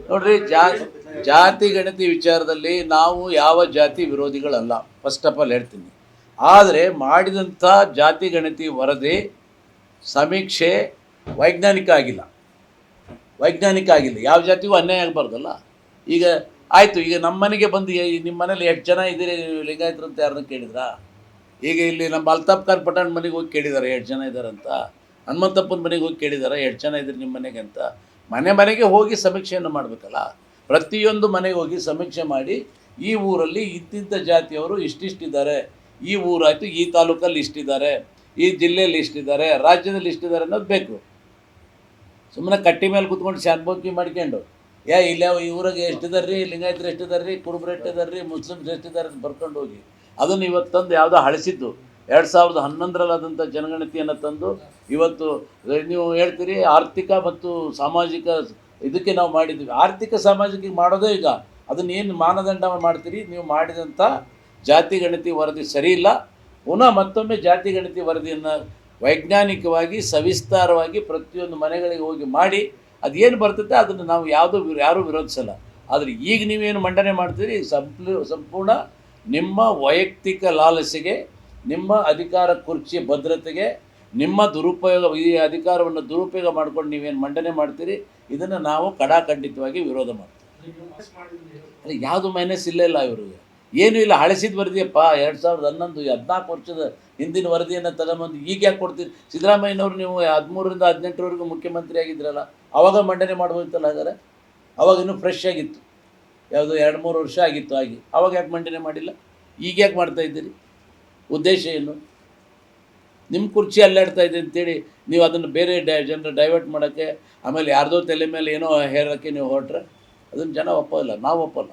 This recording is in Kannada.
ನೋಡ್ರಿ, ಜಾತಿ ಗಣತಿ ವಿಚಾರದಲ್ಲಿ ನಾವು ಯಾವ ಜಾತಿ ವಿರೋಧಿಗಳಲ್ಲ, ಫಸ್ಟ್ ಆಫ್ ಆಲ್ ಹೇಳ್ತೀನಿ. ಆದರೆ ಮಾಡಿದಂಥ ಜಾತಿ ಗಣತಿ ವರದಿ ಸಮೀಕ್ಷೆ ವೈಜ್ಞಾನಿಕ ಆಗಿಲ್ಲ. ಯಾವ ಜಾತಿಗೂ ಅನ್ಯಾಯ ಆಗಬಾರ್ದಲ್ಲ. ಈಗ ಆಯಿತು, ಈಗ ನಮ್ಮ ಮನೆಗೆ ಬಂದು ನಿಮ್ಮ ಮನೇಲಿ ಎಷ್ಟು ಜನ ಇದ್ದೀರಿ ಲಿಂಗಾಯತರು ಅಂತ ಯಾರನ್ನ ಕೇಳಿದ್ರಾ? ಈಗ ಇಲ್ಲಿ ನಮ್ಮ ಅಲ್ತಾಫ್ ಖಾನ್ ಪಠಾಣ್ ಮನೆಗೆ ಹೋಗಿ ಕೇಳಿದ್ದಾರೆ ಎಷ್ಟು ಜನ ಇದ್ದಾರಂತ, ಹನುಮಂತಪ್ಪನ ಮನೆಗೆ ಹೋಗಿ ಕೇಳಿದ್ದಾರೆ ಎಷ್ಟು ಜನ ಇದ್ದೀರಿ ನಿಮ್ಮ ಮನೆಗೆ ಅಂತ. ಮನೆಗೆ ಹೋಗಿ ಸಮೀಕ್ಷೆಯನ್ನು ಮಾಡಬೇಕಲ್ಲ. ಪ್ರತಿಯೊಂದು ಮನೆಗೆ ಹೋಗಿ ಸಮೀಕ್ಷೆ ಮಾಡಿ, ಈ ಊರಲ್ಲಿ ಇಂತಿಂಥ ಜಾತಿಯವರು ಇಷ್ಟಿಷ್ಟಿದ್ದಾರೆ, ಈ ಊರಾಯಿತು ಈ ತಾಲೂಕಲ್ಲಿ ಇಷ್ಟಿದ್ದಾರೆ, ಈ ಜಿಲ್ಲೆಯಲ್ಲಿ ಇಷ್ಟಿದ್ದಾರೆ, ರಾಜ್ಯದಲ್ಲಿ ಇಷ್ಟಿದ್ದಾರೆ ಅನ್ನೋದು ಬೇಕು. ಸುಮ್ಮನೆ ಕಟ್ಟಿ ಮೇಲೆ ಕೂತ್ಕೊಂಡು ಶಾನ್ಬೋಕಿ ಮಾಡ್ಕೊಂಡು ಇಲ್ಲ ಈ ಊರಿಗೆ ಎಷ್ಟಿದ್ದಾರೆ ರೀ, ಲಿಂಗಾಯತರು ಎಷ್ಟಿದ್ದಾರೆ ರೀ, ಕುರುಬರು ಎಷ್ಟಿದ್ದಾರೆ ರೀ, ಮುಸ್ಲಿಮ್ಸ್ ಎಷ್ಟಿದ್ದಾರೆ ಅಂತ ಬರ್ಕೊಂಡು ಹೋಗಿ ಅದನ್ನು ಇವತ್ತು ತಂದು ಯಾವುದೋ ಹಳಿಸಿದ್ದು 2011ರಲ್ಲಾದಂಥ ಜನಗಣತಿಯನ್ನು ತಂದು ಇವತ್ತು ನೀವು ಹೇಳ್ತೀರಿ ಆರ್ಥಿಕ ಮತ್ತು ಸಾಮಾಜಿಕ ಇದಕ್ಕೆ ನಾವು ಮಾಡಿದ್ವಿ. ಆರ್ಥಿಕ ಸಾಮಾಜಿಕ ಮಾಡೋದೇ ಈಗ ಅದನ್ನೇನು ಮಾನದಂಡ ಮಾಡ್ತೀರಿ ನೀವು? ಮಾಡಿದಂಥ ಜಾತಿ ಗಣತಿ ವರದಿ ಸರಿ ಇಲ್ಲ. ಪುನಃ ಮತ್ತೊಮ್ಮೆ ಜಾತಿ ಗಣತಿ ವರದಿಯನ್ನು ವೈಜ್ಞಾನಿಕವಾಗಿ ಸವಿಸ್ತಾರವಾಗಿ ಪ್ರತಿಯೊಂದು ಮನೆಗಳಿಗೆ ಹೋಗಿ ಮಾಡಿ ಅದೇನು ಬರ್ತದೆ ಅದನ್ನು ನಾವು ಯಾರೂ ವಿರೋಧಿಸಲ್ಲ. ಆದರೆ ಈಗ ನೀವೇನು ಮಂಡನೆ ಮಾಡ್ತೀರಿ ಸಂಪೂರ್ಣ ನಿಮ್ಮ ವೈಯಕ್ತಿಕ ಲಾಲಸೆಗೆ, ನಿಮ್ಮ ಅಧಿಕಾರ ಕುರ್ಚಿಯ ಭದ್ರತೆಗೆ, ನಿಮ್ಮ ದುರುಪಯೋಗ, ಈ ಅಧಿಕಾರವನ್ನು ದುರುಪಯೋಗ ಮಾಡ್ಕೊಂಡು ನೀವೇನು ಮಂಡನೆ ಮಾಡ್ತೀರಿ ಇದನ್ನು ನಾವು ಕಡಾಖಂಡಿತವಾಗಿ ವಿರೋಧ ಮಾಡ್ತೀವಿ. ಅಲ್ಲ, ಯಾವುದು ಮೈನಸ್ ಇಲ್ಲ ಇವ್ರಿಗೆ, ಏನೂ ಇಲ್ಲ. ಹಳಸಿದ ವರದಿಯಪ್ಪ 2011 14 ವರ್ಷದ ಹಿಂದಿನ ವರದಿಯನ್ನು ತಗೊಂಬಂದು ಈಗ ಯಾಕೆ ಕೊಡ್ತೀರಿ? ಸಿದ್ದರಾಮಯ್ಯನವರು ನೀವು 13ರಿಂದ 18ರವರೆಗೂ ಮುಖ್ಯಮಂತ್ರಿ ಆಗಿದ್ರಲ್ಲ, ಆವಾಗ ಮಂಡನೆ ಮಾಡ್ಬೋದಿತ್ತಲ್ಲ. ಹಾಗಾದ್ರೆ ಅವಾಗ ಇನ್ನೂ ಫ್ರೆಶ್ ಆಗಿತ್ತು, ಯಾವುದು 2-3 ವರ್ಷ ಆಗಿತ್ತು ಆಗಿ, ಆವಾಗ ಯಾಕೆ ಮಂಡನೆ ಮಾಡಿಲ್ಲ? ಈಗ ಯಾಕೆ ಮಾಡ್ತಾಯಿದ್ದೀರಿ? ಉದ್ದೇಶ ಏನು? ನಿಮ್ಮ ಕುರ್ಚಿ ಅಲ್ಲಾಡ್ತಾ ಇದೆ ಅಂತೇಳಿ ನೀವು ಅದನ್ನು ಬೇರೆ ಜನರು ಡೈವರ್ಟ್ ಮಾಡೋಕ್ಕೆ, ಆಮೇಲೆ ಯಾರ್ದೋ ತಲೆ ಮೇಲೆ ಏನೋ ಹೇರೋಕ್ಕೆ ನೀವು ಹೊರಟ್ರೆ ಅದನ್ನು ಜನ ಒಪ್ಪೋಲ್ಲ, ನಾವು ಒಪ್ಪೋಲ್ಲ.